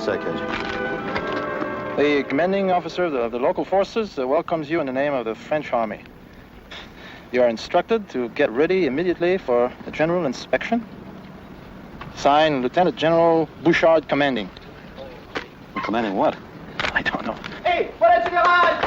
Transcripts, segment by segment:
you say, Cage? The commanding officer of the local forces welcomes you in the name of the French Army. You are instructed to get ready immediately for a general inspection. Signed, Lieutenant General Bouchard, commanding. Commanding what? I don't know. Hey, what is your line?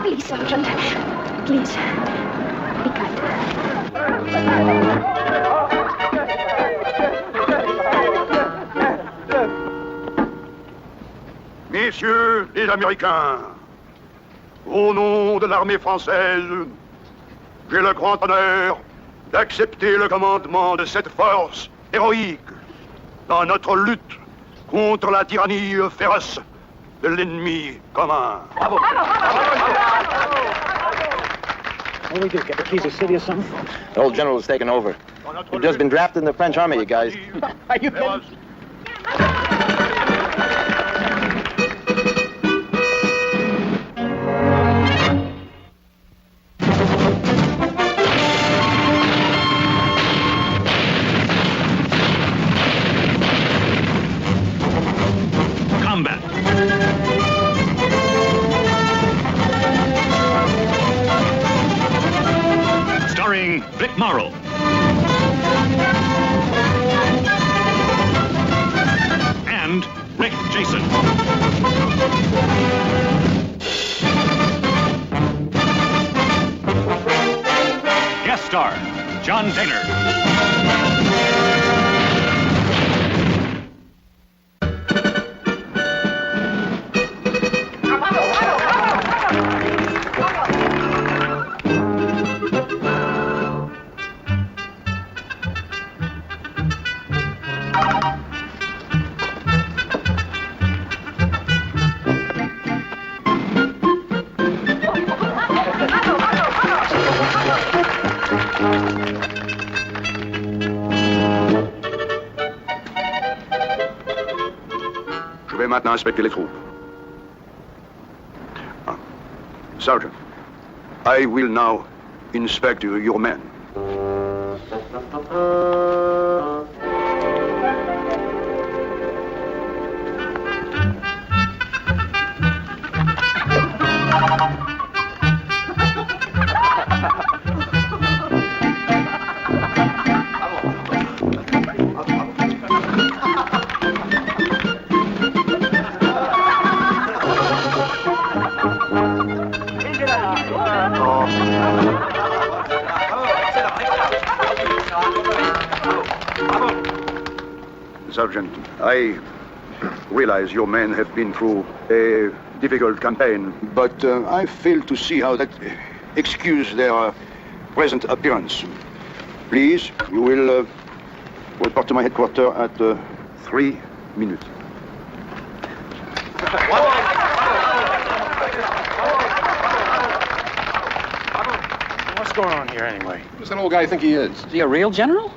Please, Sergeant. Please. Be kind. Messieurs les Américains, au nom de l'armée française, j'ai le grand honneur d'accepter le commandement de cette force héroïque dans notre lutte contre la tyrannie féroce de l'ennemi commun. Bravo. What do we do? Get the keys of the city or something? The old general has taken over. You've just been drafted in the French army, you guys. Are you kidding? Combat. Starring Vic Morrow. And Rick Jason. Guest star, John Dehner. Je vais maintenant inspecter les troupes. Sergeant, I will now inspect your men. Sergeant, I realize your men have been through a difficult campaign, but I fail to see how that excuse their present appearance. Please, you will report to my headquarters at 3 minutes. What's going on here anyway? Who does that old guy think he is? Is he a real general?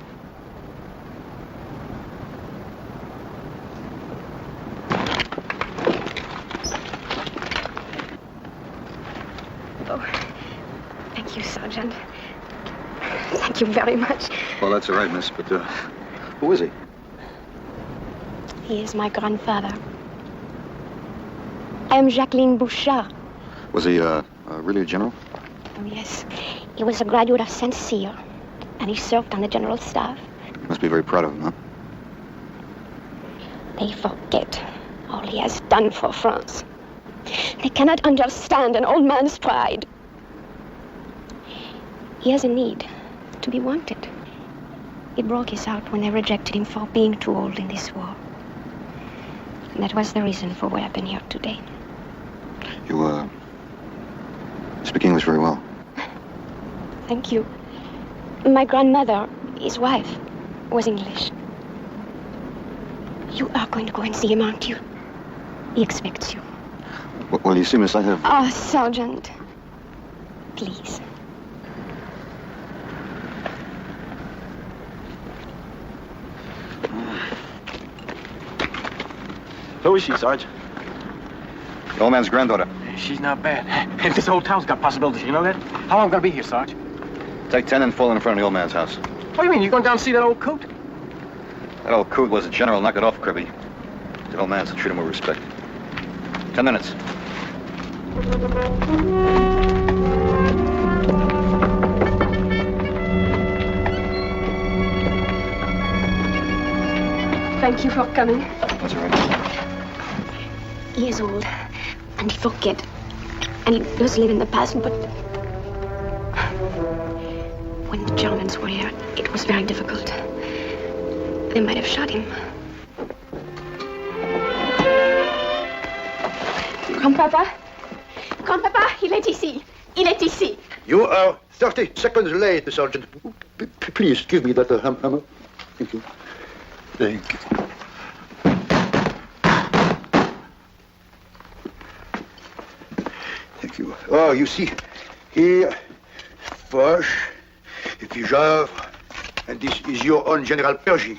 Oh, thank you, Sergeant. Thank you very much. Well, that's all right, miss, but who is he? He is my grandfather. I am Jacqueline Bouchard. Was he really a general? Oh, yes. He was a graduate of St. Cyr, and he served on the general staff. You must be very proud of him, huh? They forget all he has done for France. They cannot understand an old man's pride. He has a need to be wanted. It broke his heart when they rejected him for being too old in this war. And that was the reason for what happened here today. You, speak English very well. Thank you. My grandmother, his wife, was English. You are going to go and see him, aren't you? He expects you. Well, you see, miss, I have... Oh, Sergeant. Please. Who is she, Sarge? The old man's granddaughter. She's not bad. And this whole town's got possibilities, you know that? How long gonna be here, Sarge? Take 10 and fall in front of the old man's house. What do you mean? You going down to see that old coot? That old coot was a general. Knock it off, Kirby. The old man's to treat him with respect. 10 minutes. Thank you for coming. That's all right. He is old, and he forget, and he does live in the past, but when the Germans were here, it was very difficult. They might have shot him. Grand-papa? Grand-papa, il est ici. Il est ici. You are 30 seconds late, Sergeant. Please give me that hammer. Thank you. Thank you. Thank you. Oh, you see, here, Foch, Pijard, and this is your own General Pergy.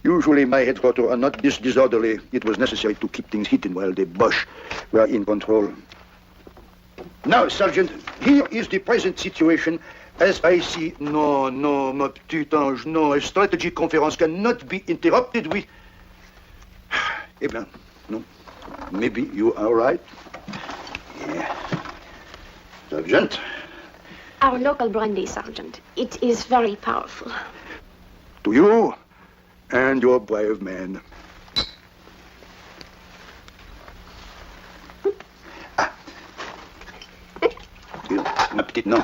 Usually my headquarters are not this disorderly. It was necessary to keep things hidden while the Boche were in control. Now, Sergeant, here is the present situation. As I see, no, ma petite ange, no, a strategy conference cannot be interrupted with... Eh bien, no, maybe you are right. Yeah. Sergeant? Our local brandy, Sergeant. It is very powerful. To you and your brave men. Ma petite, no.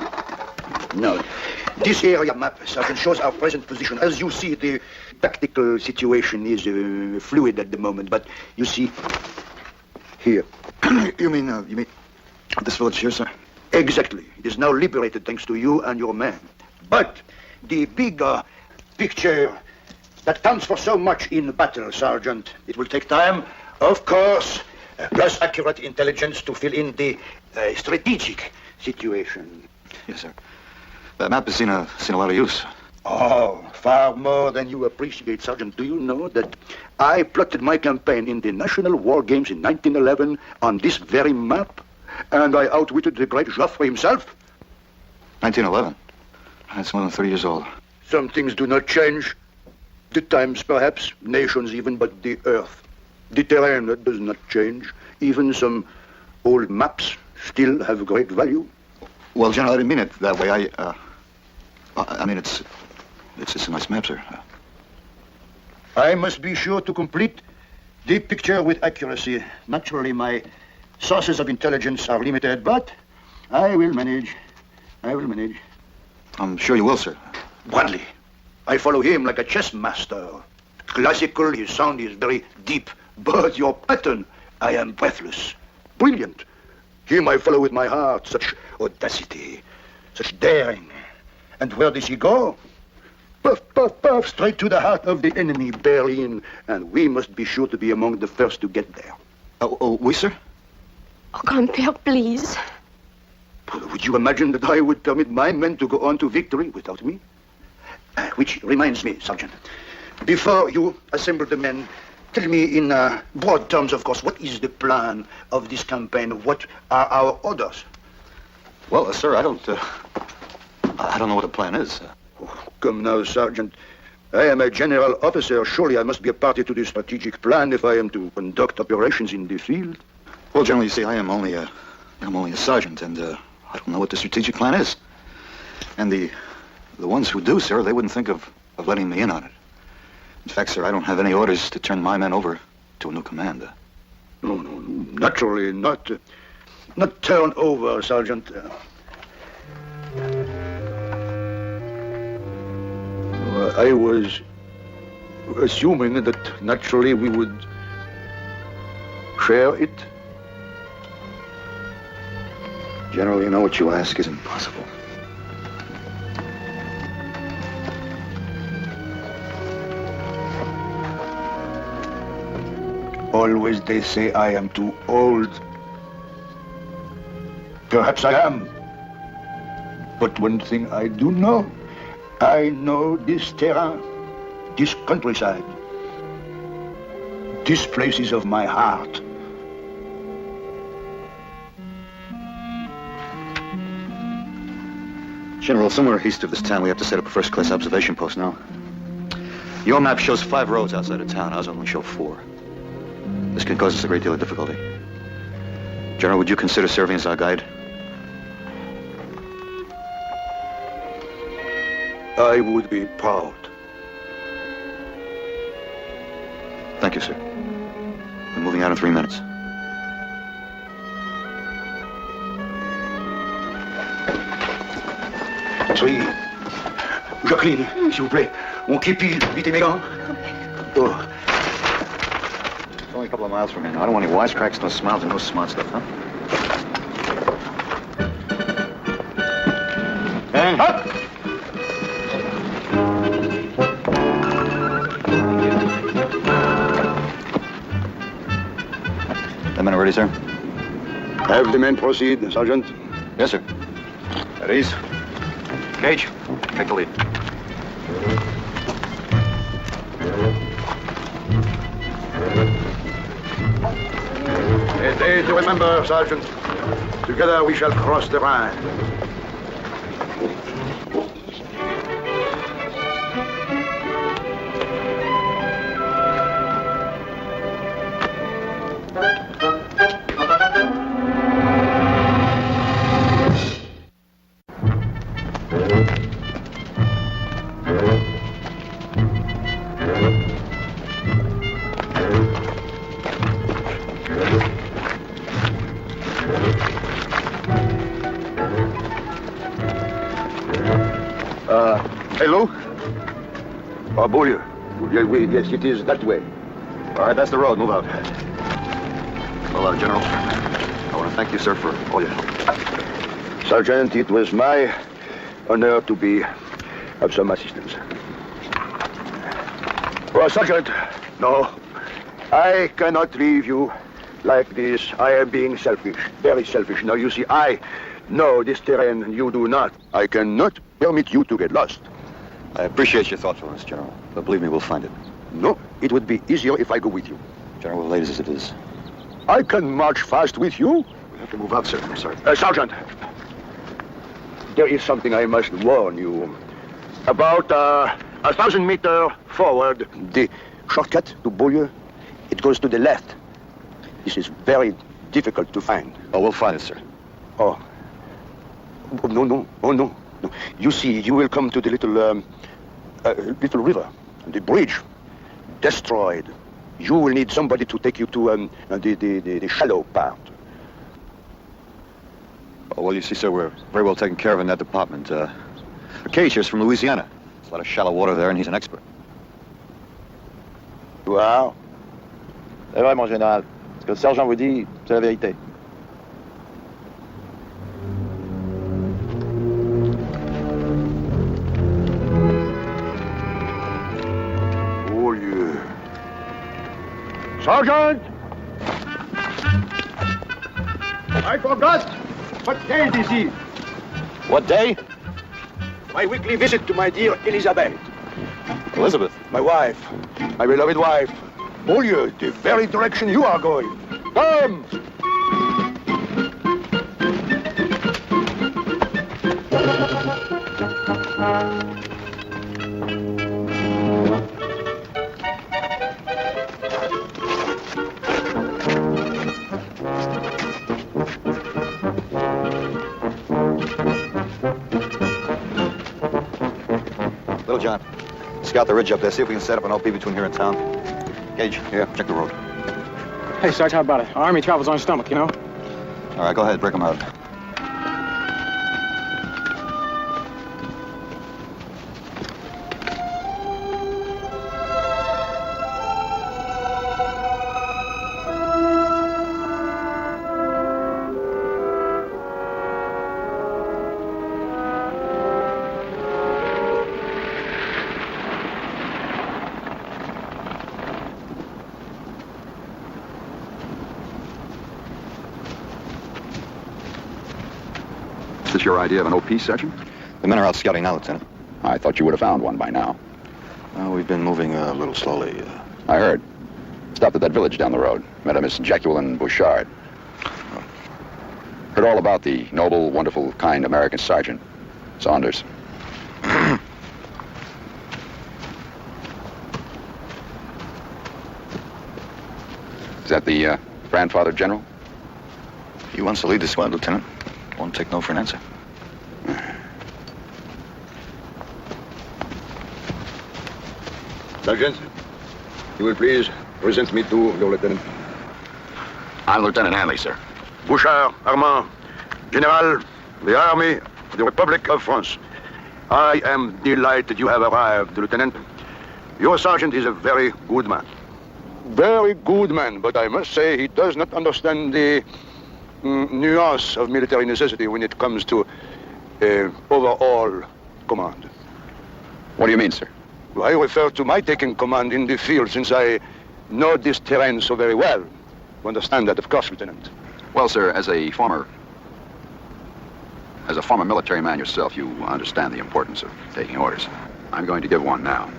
No. This area map, Sergeant, shows our present position. As you see, the tactical situation is fluid at the moment, but you see, here. You mean this village here, sir? Exactly. It is now liberated thanks to you and your men. But the bigger picture that counts for so much in battle, Sergeant, it will take time, of course, plus accurate intelligence to fill in the strategic situation. Yes, sir. That map has seen a lot of use. Oh, far more than you appreciate, Sergeant. Do you know that I plotted my campaign in the National War Games in 1911 on this very map? And I outwitted the great Joffre himself. 1911? That's more than 30 years old. Some things do not change. The times, perhaps, nations even, but the earth. The terrain, that does not change. Even some old maps still have great value. Well, General, I didn't mean it that way. I mean, it's a nice map, sir. I must be sure to complete the picture with accuracy. Naturally, my sources of intelligence are limited, but I will manage. I'm sure you will, sir. Bradley, I follow him like a chess master. Classical, his sound is very deep, but your pattern, I am breathless. Brilliant. Him I follow with my heart, such audacity, such daring. And where does he go? Puff, puff, puff, straight to the heart of the enemy, Berlin. And we must be sure to be among the first to get there. We, sir? Oh, Grand-père, please. Would you imagine that I would permit my men to go on to victory without me? Which reminds me, Sergeant, before you assemble the men, tell me in broad terms, of course, what is the plan of this campaign? What are our orders? Well, sir, I don't know what the plan is. Oh, come now, Sergeant. I am a general officer. Surely I must be a party to the strategic plan if I am to conduct operations in the field. Well, General, you see, I'm only a sergeant, and I don't know what the strategic plan is. And the ones who do, sir, they wouldn't think of letting me in on it. In fact, sir, I don't have any orders to turn my men over to a new commander. No, naturally not. Not turn over, Sergeant. I was assuming that naturally we would share it. General, you know what you ask is impossible. Always they say I am too old. Perhaps I am. But one thing I do know, I know this terrain, this countryside. This place is of my heart. General, somewhere east of this town, we have to set up a first-class observation post now. Your map shows 5 roads outside of town. Ours only show 4. This can cause us a great deal of difficulty. General, would you consider serving as our guide? I would be proud. Thank you, sir. We're moving out in 3 minutes. Soyez. Jacqueline, s'il vous plaît. On képile, vite mes gants. Oh. It's only a couple of miles from here. I don't want any wisecracks, no smiles, and no smart stuff, huh? Hey. Up! The men are ready, sir? Have the men proceed, Sergeant. Yes, sir. At ease. Cage, take the lead. A day to remember, Sergeant. Together we shall cross the Rhine. Hello? Beaulieu. Yes, it is that way. All right, that's the road. Move out. Well, General, I want to thank you, sir, for all your help. Sergeant, it was my honor to be of some assistance. Well, Sergeant, no. I cannot leave you like this. I am being selfish, very selfish. Now, you see, I know this terrain, and you do not. I cannot permit you to get lost. I appreciate your thoughtfulness, General, but believe me, we'll find it. No, it would be easier if I go with you. General, late as it is. I can march fast with you. We have to move out, sir. I'm sorry. Sergeant, there is something I must warn you. About 1,000 meters forward, the shortcut to Beaulieu, it goes to the left. This is very difficult to find. Oh, we'll find it, sir. Oh. No. Oh, no. You see, you will come to the little river, the bridge, destroyed. You will need somebody to take you to the shallow part. Oh, well, you see, sir, we're very well taken care of in that department. Cage here's from Louisiana. There's a lot of shallow water there, and he's an expert. Wow. C'est vrai, mon général. Ce que le sergent vous dit, c'est la vérité. Sergeant! I forgot. What day is it? What day? My weekly visit to my dear Elizabeth. Elizabeth. My wife. My beloved wife. Beaulieu, the very direction you are going. Come! Little John, scout the ridge up there. See if we can set up an OP between here and town. Gage, here, check the road. Hey, Sarge, how about it? Our army travels on its stomach, you know? All right, go ahead, break them out. Is this your idea of an OP, Sergeant? The men are out scouting now, Lieutenant. I thought you would have found one by now. We've been moving a little slowly. I heard. Stopped at that village down the road. Met a Miss Jacqueline Bouchard. Heard all about the noble, wonderful, kind American Sergeant Saunders. Is that the grandfather general? He wants to lead the squad, Lieutenant. Won't take no for an answer. Sergeant, you will please present me to your lieutenant. I'm Lieutenant Hanley, sir. Bouchard, Armand, General, the Army of the Republic of France. I am delighted you have arrived, Lieutenant. Your sergeant is a very good man. Very good man, but I must say he does not understand the nuance of military necessity when it comes to overall command. What do you mean, sir? I refer to my taking command in the field since I know this terrain so very well. You understand that, of course, Lieutenant. Well, sir, as a former military man yourself, you understand the importance of taking orders. I'm going to give one now.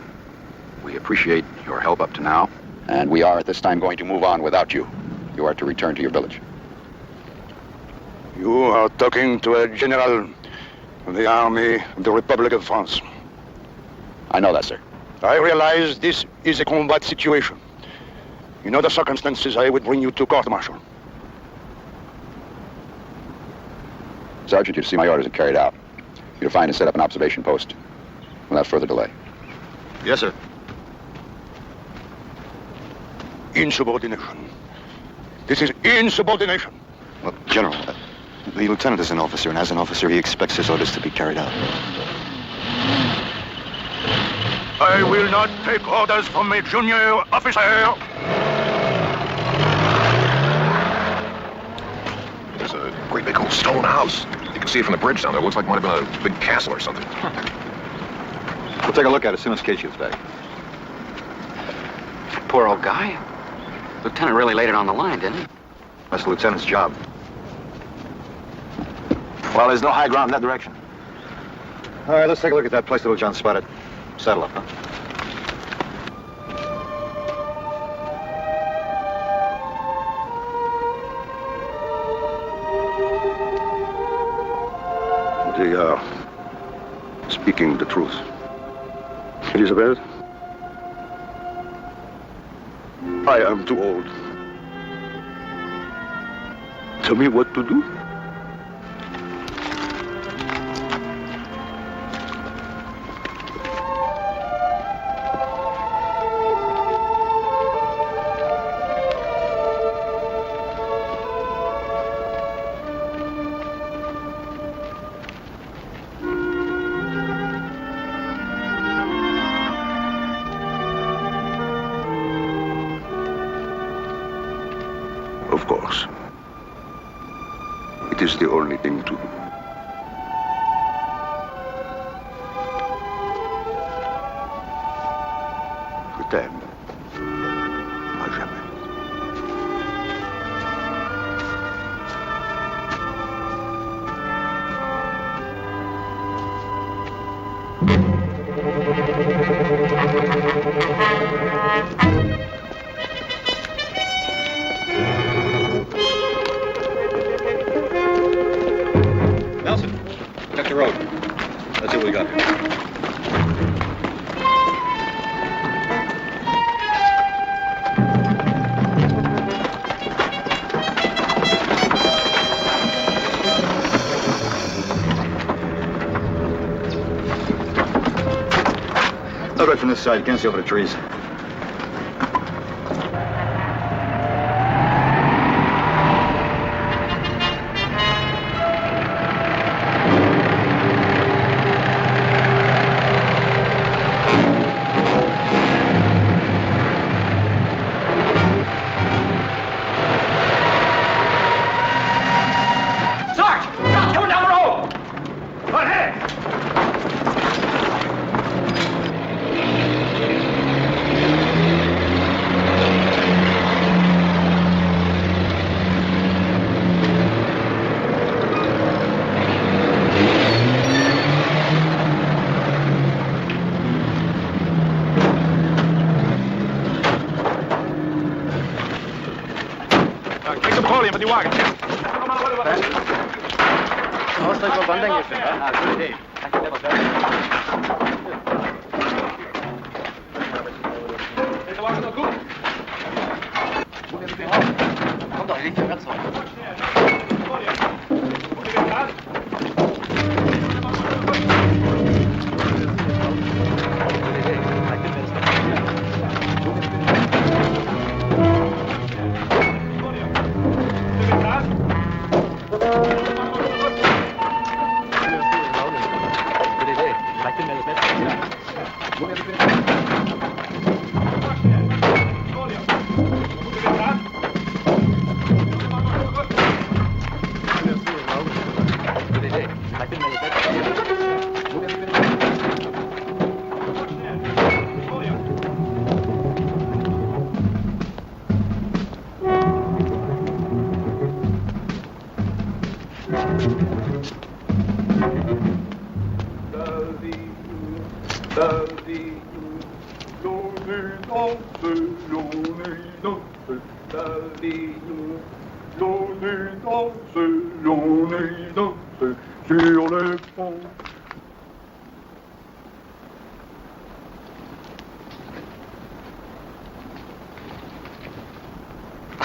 We appreciate your help up to now, and we are at this time going to move on without you. You are to return to your village. You are talking to a general of the Army of the Republic of France. I know that, sir. I realize this is a combat situation. In other circumstances, I would bring you to court-martial. Sergeant, you're to see my orders are carried out. You're to find and set up an observation post without further delay. Yes, sir. Insubordination. This is insubordination. Well, General, the lieutenant is an officer, and as an officer, he expects his orders to be carried out. I will not take orders from a junior officer. There's a great big old stone house. You can see it from the bridge down there. It looks like it might have been a big castle or something. We'll take a look at it as soon as Cage gets back. Poor old guy. Lieutenant really laid it on the line, didn't he? That's the lieutenant's job. Well, there's no high ground in that direction. All right, let's take a look at that place little John spotted. Saddle up, huh? They are speaking the truth. Elizabeth, I am too old. Tell me what to do. Of course. It is the only thing to do. Je t'aime. À jamais. Nelson, check the road. Let's see what we got here. Look right from this side. You can't see over the trees. wagen. Ausdruck van banding is er. Ah, goed idee. Deze wagen nog goed. Kom dan, liefje, met zo.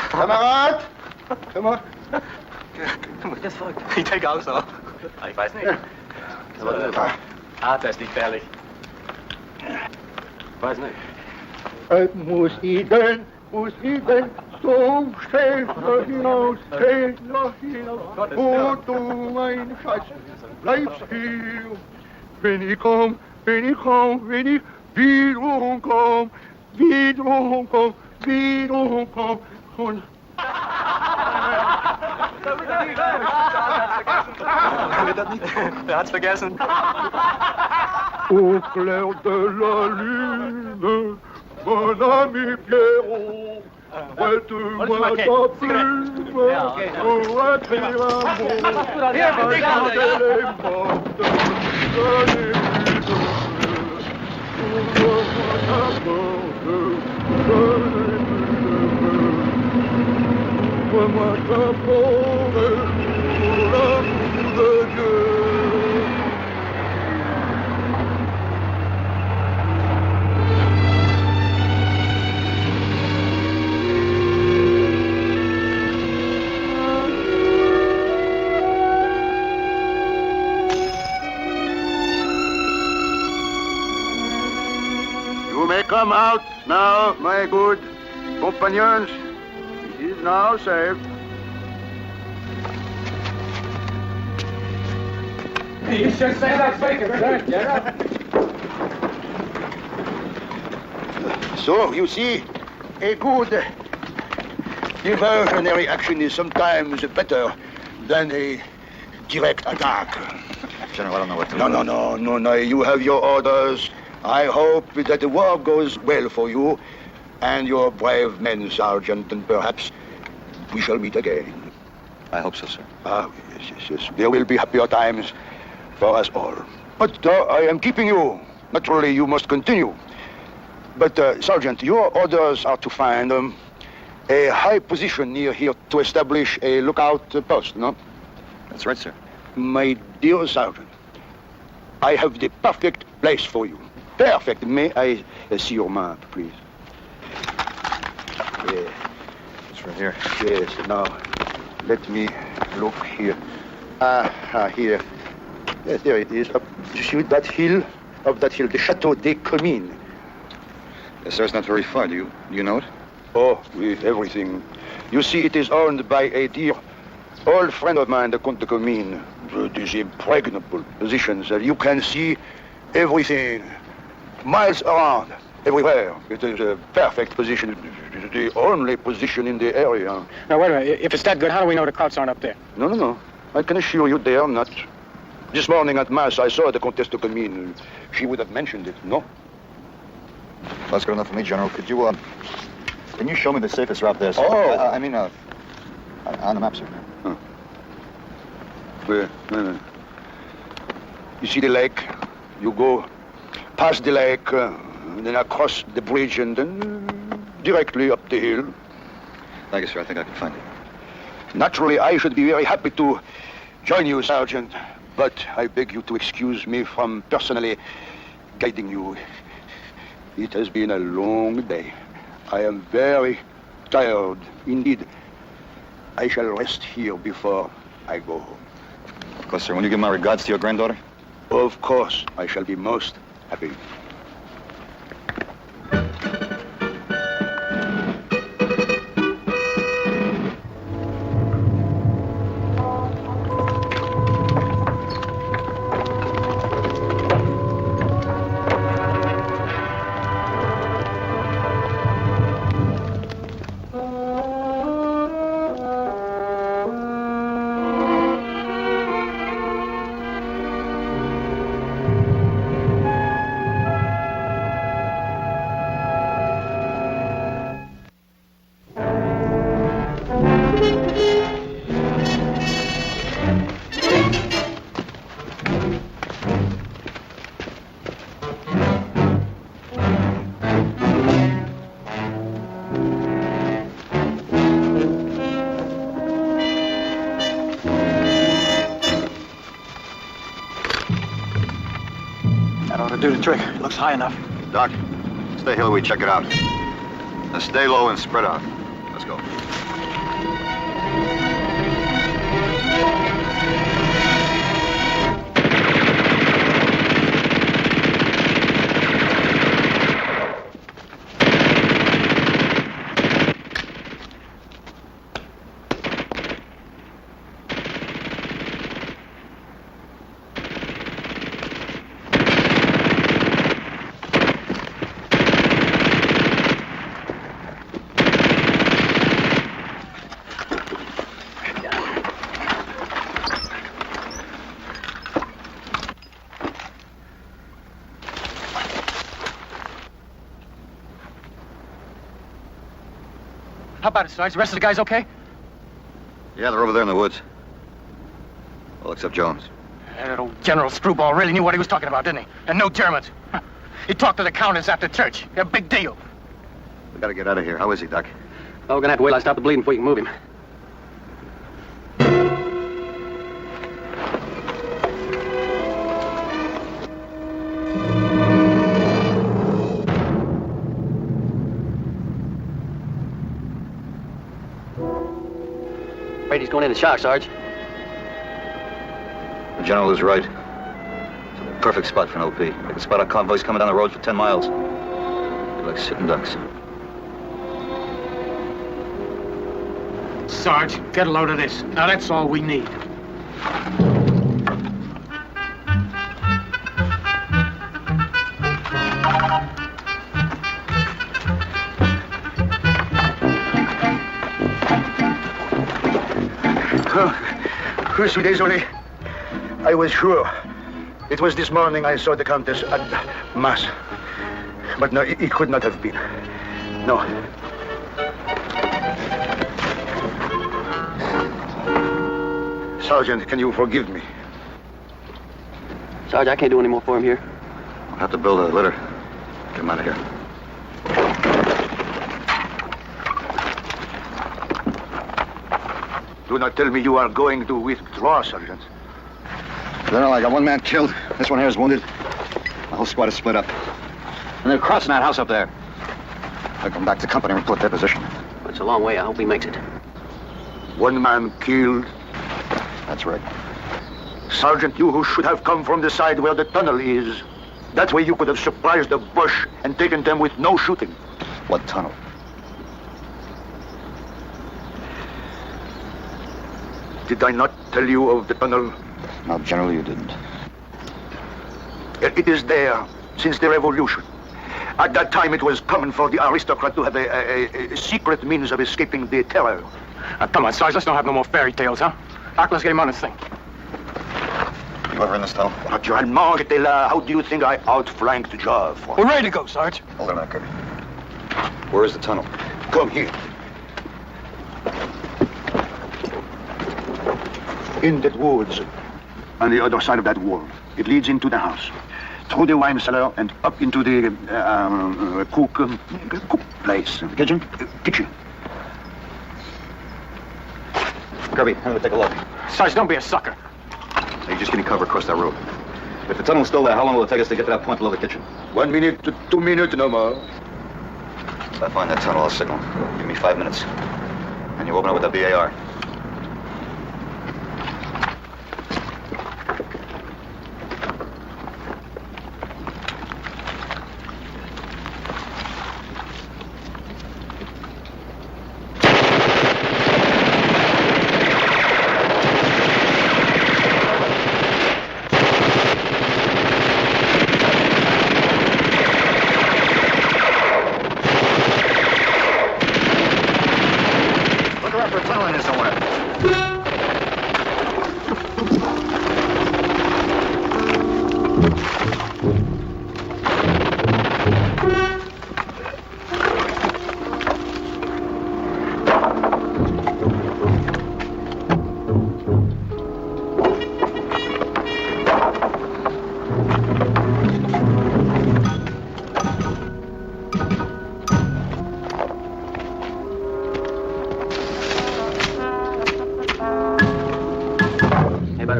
Kamerad! Kom maar. Das folgt. Ich denke auch so. Ich weiß nicht. Das ist nicht gefährlich. Weiß nicht. Het moest iedereen zo stehen hinaus, O du mein Schatz, bleib hier. Wenn ich komm, wiederum komm, und Wer hat's vergessen? au clair de la lune, mon ami Pierrot, prête-moi ta plume pour écrire un mot. Regardez les mortes de l'église, ouvre-moi ta porte de l'église, ouvre-moi ta porte pour l'amour de Dieu. You may come out now, my good companions. It is now safe. You should say that quicker. So, you see, a good diversionary action is sometimes better than a direct attack. General, I don't know what to do. No. You have your orders. I hope that the war goes well for you and your brave men, Sergeant, and perhaps we shall meet again. I hope so, sir. Yes. There will be happier times for us all. But I am keeping you. Naturally, you must continue. But, Sergeant, your orders are to find a high position near here to establish a lookout post, no? That's right, sir. My dear Sergeant, I have the perfect place for you. Perfect. May I see your map, please? Yeah. It's right here. Yes. Now, let me look here. Here. Yes, there it is. Up, you see that hill? Up that hill, the Chateau des Comines. Yes, sir, it's not very far. Do you know it? Oh, with everything. You see, it is owned by a dear old friend of mine, the Comte de Comines. These impregnable positions that you can see everything. Miles around, everywhere. It is a perfect position. It is the only position in the area. Now, wait a minute. If it's that good, how do we know the Krauts aren't up there? No. I can assure you they are not. This morning at Mass, I saw the Comtesse de Comines. She would have mentioned it, no? That's good enough for me, General. Could you, can you show me the safest route there, sir? Oh. I mean, on the map, sir. Huh. Well, you see the lake? You go past the lake, then across the bridge, and then directly up the hill. Thank you, sir. I think I can find it. Naturally, I should be very happy to join you, Sergeant, but I beg you to excuse me from personally guiding you. It has been a long day. I am very tired. Indeed, I shall rest here before I go home. Of course, sir. Will you give my regards to your granddaughter? Of course, I shall be most happy. Do the trick. It looks high enough. Doc, stay here while we check it out. Now stay low and spread out. Let's go. How about it, Sarge? The rest of the guys okay? Yeah, they're over there in the woods. Well, except Jones. That old General Screwball really knew what he was talking about, didn't he? And no Germans. He talked to the Countess after church. A big deal. We gotta get out of here. How is he, Doc? Oh, we're gonna have to wait till I stop the bleeding before you can move him. Afraid he's going into shock, Sarge. The General is right. It's a perfect spot for an OP. They can spot our convoys coming down the road for 10 miles. They're like sitting ducks. Sarge, get a load of this. Now, that's all we need. Je suis désolé. I was sure. It was this morning I saw the Countess at Mass. But no, it could not have been. No. Sergeant, can you forgive me? Sarge, I can't do any more for him here. I'll have to build a litter. Get him out of here. Do not tell me you are going to withdraw, Sergeant. General, I got one man killed. This one here is wounded. The whole squad is split up. And they're crossing that house up there. They'll come back to company and report their position. It's a long way. I hope he makes it. One man killed. That's right. Sergeant, you who should have come from the side where the tunnel is. That way you could have surprised the bush and taken them with no shooting. What tunnel? Did I not tell you of the tunnel? No, General, you didn't. It is there since the revolution. At that time, it was common for the aristocrat to have a secret means of escaping the terror. Come on, Sarge, let's not have no more fairy tales, huh? Doc, let's get him on this thing. You ever in this tunnel? Naturellement, j'étais là. How do you think I outflanked Joffre? We're ready to go, Sarge. Hold on a minute, Kirby. Where is the tunnel? Come here. In that woods, on the other side of that wall. It leads into the house, through the wine cellar and up into the cook place. Kitchen? Kitchen. Kirby, I'm gonna take a look. Sarge, don't be a sucker. Hey, just give me cover across that road. If the tunnel's still there, how long will it take us to get to that point below the kitchen? 1 minute to 2 minutes, no more. If I find that tunnel, I'll signal. Give me 5 minutes. And you open up with that BAR.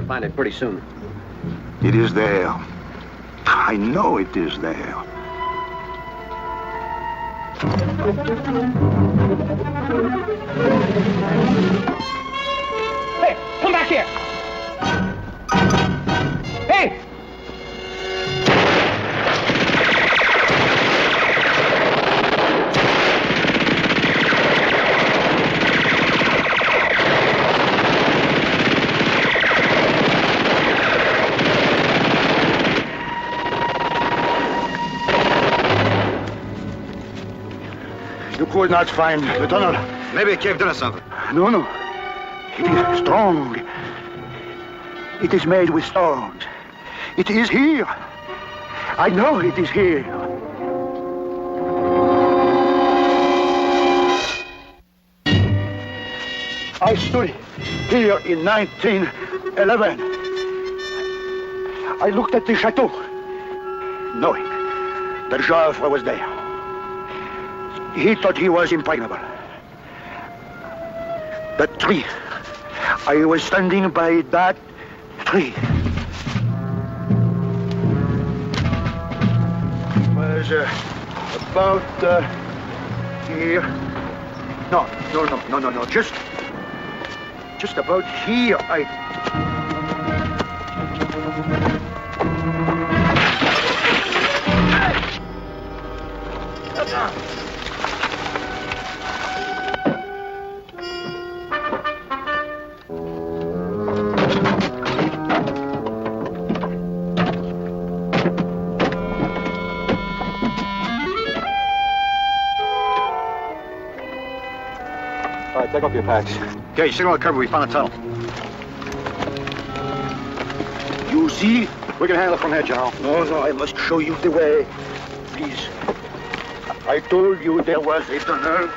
Find it pretty soon. It is there. I know it is there. Hey, come back here! Hey! You could not find the tunnel. Maybe it caved in or something. No, no. It is strong. It is made with stones. It is here. I know it is here. I stood here in 1911. I looked at the chateau, knowing that Joffre was there. He thought he was impregnable. That tree. I was standing by that tree. It was about here. No. Just about here. All right, take off your packs. Okay, signal the cover. We found a tunnel. You see? We can handle it from here, General. No, I must show you the way. Please. I told you there was a tunnel.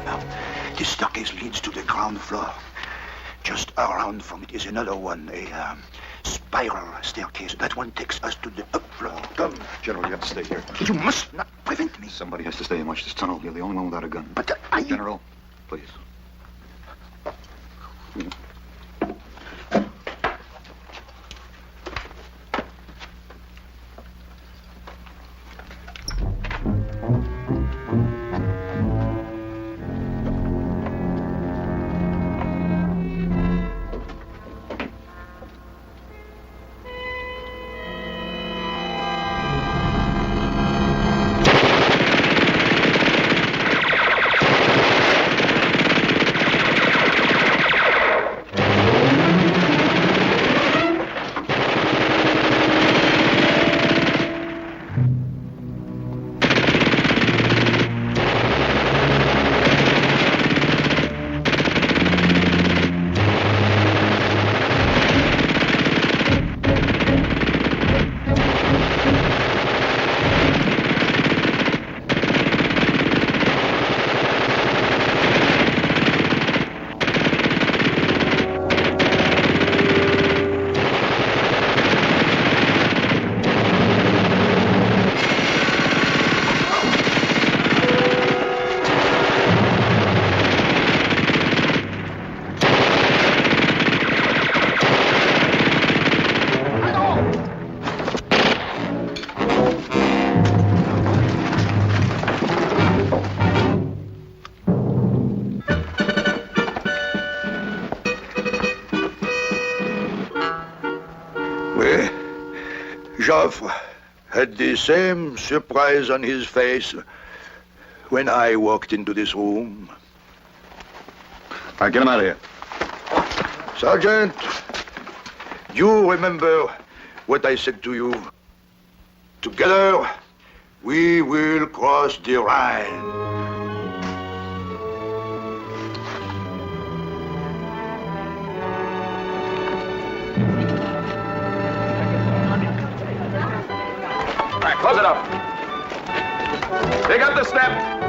Now, this staircase leads to the ground floor. Just around from it is another one, a spiral staircase. That one takes us to the up floor. Come. General, you have to stay here. You must not prevent me. Somebody has to stay and watch this tunnel. You're the only one without a gun. But I... General, please. Joffre had the same surprise on his face when I walked into this room. All right, get him out of here. Sergeant, you remember what I said to you? Together, we will cross the Rhine. All right, close it up. Pick up the step.